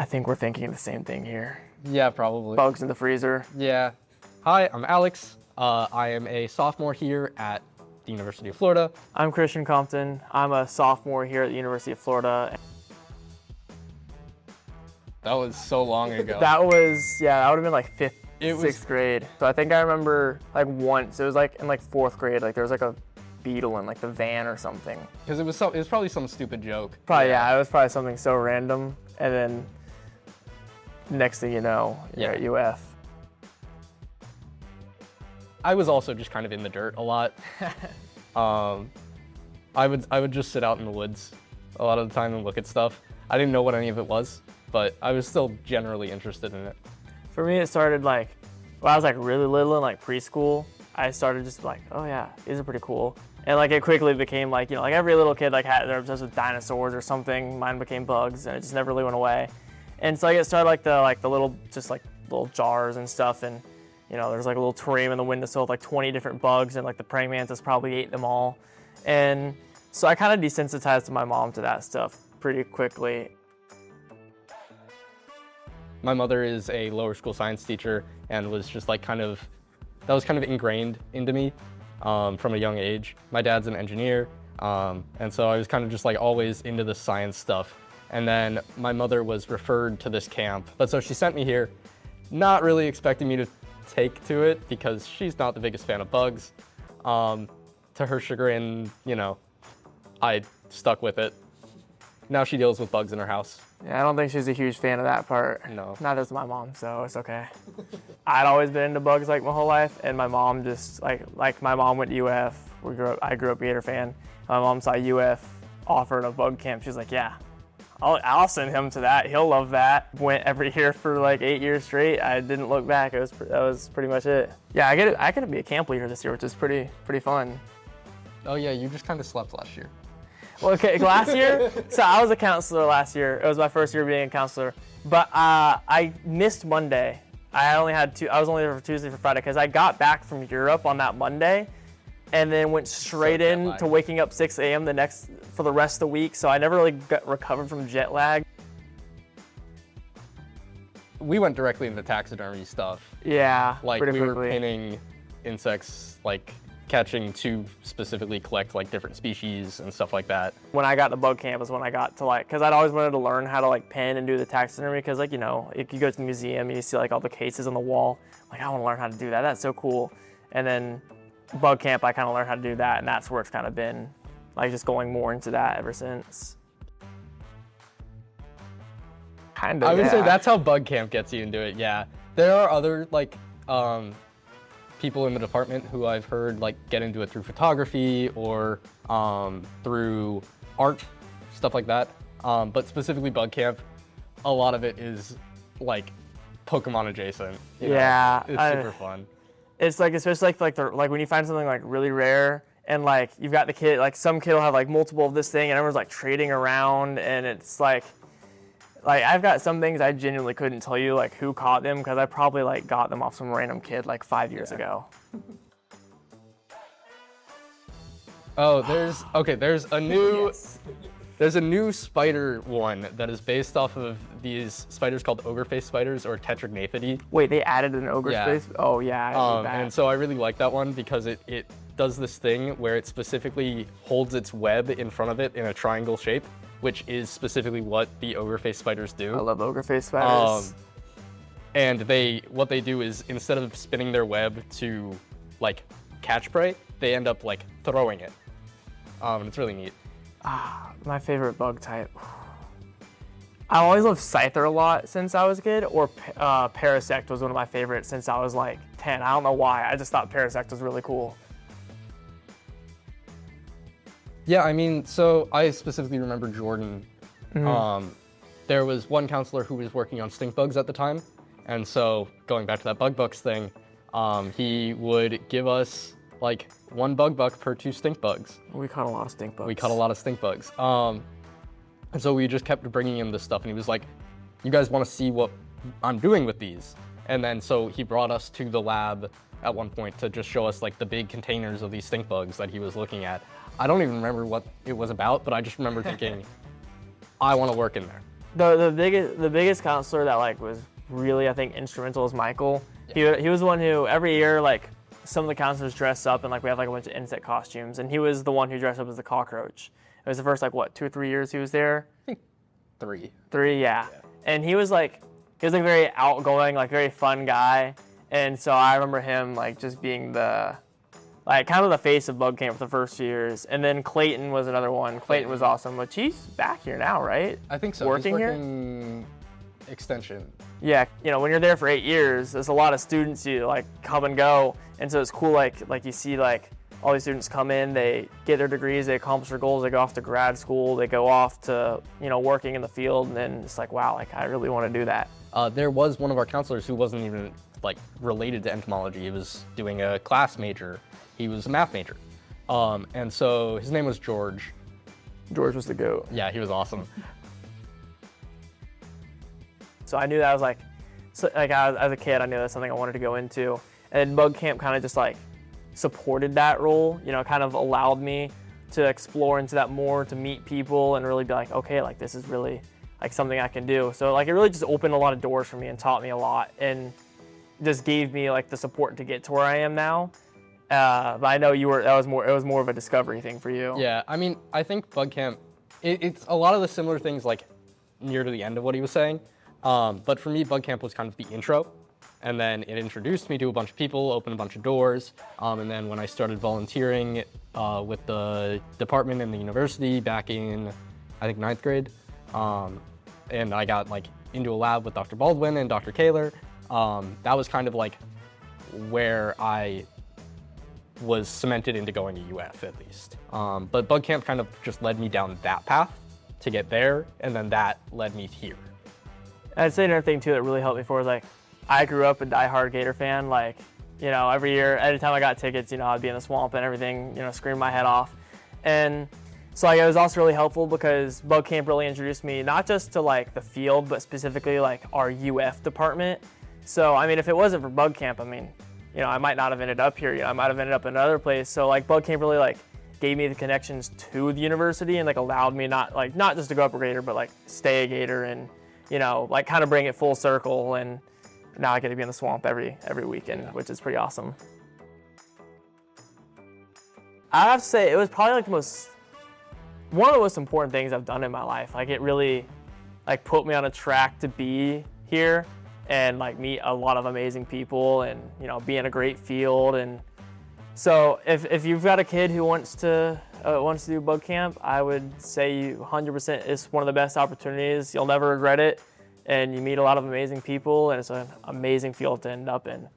think we're thinking the same thing here. Yeah, probably. Bugs in the freezer. Yeah. Hi, I'm Alex. I am a sophomore here at the University of Florida. I'm Christian Compton. I'm a sophomore here at the University of Florida. That was so long ago. That would have been like sixth grade. So I think I remember like once, it was like in like 4th grade, like there was like a beetle in like the van or something. Because it was probably some stupid joke. Probably, yeah, it was probably something so random. And then next thing you know, you're at UF. I was also just kind of in the dirt a lot. I would just sit out in the woods a lot of the time and look at stuff. I didn't know what any of it was, but I was still generally interested in it. For me, it started like, when I was like really little in like preschool, I started just like, oh yeah, these are pretty cool. And like it quickly became like, you know, like every little kid like they're obsessed with dinosaurs or something. Mine became bugs and it just never really went away. And so like it started like the little, just like little jars and stuff. And you know, there's like a little terrarium in the windowsill with like 20 different bugs and like the praying mantis probably ate them all. And so I kind of desensitized my mom to that stuff pretty quickly. My mother is a lower school science teacher and was just like that was kind of ingrained into me from a young age. My dad's an engineer, and so I was kind of just like always into the science stuff. And then my mother was referred to this camp, but so she sent me here, not really expecting me to take to it because she's not the biggest fan of bugs. To her chagrin, you know, I stuck with it. Now she deals with bugs in her house. Yeah, I don't think she's a huge fan of that part. No. Not as my mom, so it's okay. I'd always been into bugs like my whole life, and my mom just like my mom went to UF. I grew up a Gator fan. My mom saw UF offered a bug camp. She's like, yeah, I'll send him to that. He'll love that. Went every year for like 8 years straight. I didn't look back. That was pretty much it. Yeah, I get to be a camp leader this year, which is pretty fun. Oh yeah, you just kind of slept last year. Well, okay, last year, so I was a counselor last year. It was my first year being a counselor, but I missed Monday. I was only there for Tuesday for Friday because I got back from Europe on that Monday and then went straight into waking up 6 a.m. for the rest of the week. So I never really got recovered from jet lag. We went directly into taxidermy stuff. Yeah, like pretty we quickly. were painting insects, like catching to specifically collect like different species and stuff like that. When I got to bug camp is when I got to like, because I'd always wanted to learn how to like pen and do the taxidermy because like, you know, if you go to the museum and you see like all the cases on the wall, like I want to learn how to do that. That's so cool. And then bug camp, I kind of learned how to do that, and that's where it's kind of been like just going more into that ever since. Kind of. I would say that's how bug camp gets you into it. Yeah, there are other like people in the department who I've heard like get into it through photography or through art, stuff like that. But specifically bug camp, a lot of it is like Pokemon adjacent. You know? Yeah, it's super fun. It's like, especially like when you find something like really rare and like you've got the kid, like some kid will have like multiple of this thing and everyone's like trading around, and it's like I've got some things I genuinely couldn't tell you like who caught them because I probably like got them off some random kid like 5 years ago. Oh, there's a new Yes. There's a new spider one that is based off of these spiders called ogre-faced spiders or Tetragnathidae. Wait, they added an ogre space? Oh yeah. And so I really like that one because it does this thing where it specifically holds its web in front of it in a triangle shape, which is specifically what the ogre-faced spiders do. I love ogre-faced spiders. And what they do is instead of spinning their web to like catch prey, they end up like throwing it. It's really neat. My favorite bug type. I always loved Scyther a lot since I was a kid, or Parasect was one of my favorites since I was like 10. I don't know why, I just thought Parasect was really cool. Yeah, I mean, so I specifically remember Jordan. There was one counselor who was working on stink bugs at the time, and so going back to that bug bucks thing, he would give us like 1 bug buck per 2 stink bugs. We caught a lot of stink bugs. We caught a lot of stink bugs. And so we just kept bringing him this stuff, and he was like, you guys want to see what I'm doing with these? And then so he brought us to the lab at one point to just show us like the big containers of these stink bugs that he was looking at. I don't even remember what it was about, but I just remember thinking, I want to work in there. The biggest counselor that like was really, I think, instrumental is Michael. Yeah. He was the one who every year, like, some of the counselors dress up and like we have like a bunch of insect costumes, and he was the one who dressed up as the cockroach. It was the first like what 2 or 3 years he was there. I think 3. 3, yeah. And he was like very outgoing, like very fun guy, and so I remember him like just being the like kind of the face of bug camp for the first few years. And then Clayton was another one. Clayton was awesome, but he's back here now, right? I think so. Working He's here. Working extension. Yeah, you know, when you're there for 8 years, there's a lot of students you like come and go, and so it's cool. Like you see like all these students come in, they get their degrees, they accomplish their goals, they go off to grad school, they go off to working in the field, and then it's like wow, like I really want to do that. There was one of our counselors who wasn't even like related to entomology. He was doing a class major. He was a math major, and so his name was George. George was the GOAT. Yeah, he was awesome. So I knew that I was like as a kid, I knew that's something I wanted to go into. And bug camp kind of just like supported that role, kind of allowed me to explore into that more, to meet people and really be like, okay, like this is really like something I can do. So like it really just opened a lot of doors for me and taught me a lot and just gave me like the support to get to where I am now. But I know it was more of a discovery thing for you. Yeah, I mean, I think bug camp, it's a lot of the similar things like near to the end of what he was saying. But for me, bug camp was kind of the intro. And then it introduced me to a bunch of people, opened a bunch of doors. And then when I started volunteering with the department in the university back in, I think, 9th grade, and I got like into a lab with Dr. Baldwin and Dr. Kaler, that was kind of like where I was cemented into going to UF at least. But bug camp kind of just led me down that path to get there, and then that led me here. I'd say another thing too that really helped me was like, I grew up a diehard Gator fan. Like, every year, anytime I got tickets, I'd be in the swamp and everything, screaming my head off. And so like, it was also really helpful because bug camp really introduced me not just to like the field, but specifically like our UF department. So I mean, if it wasn't for bug camp, I mean, I might not have ended up here. I might have ended up in another place. So like bug camp really like gave me the connections to the university and like allowed me not just to go up a Gator, but like stay a Gator and like kind of bring it full circle. And now I get to be in the swamp every weekend, which is pretty awesome. I have to say it was probably like one of the most important things I've done in my life. Like it really like put me on a track to be here and like meet a lot of amazing people and be in a great field. And so if you've got a kid who wants to do bug camp, I would say 100% it's one of the best opportunities. You'll never regret it, and you meet a lot of amazing people, and it's an amazing field to end up in.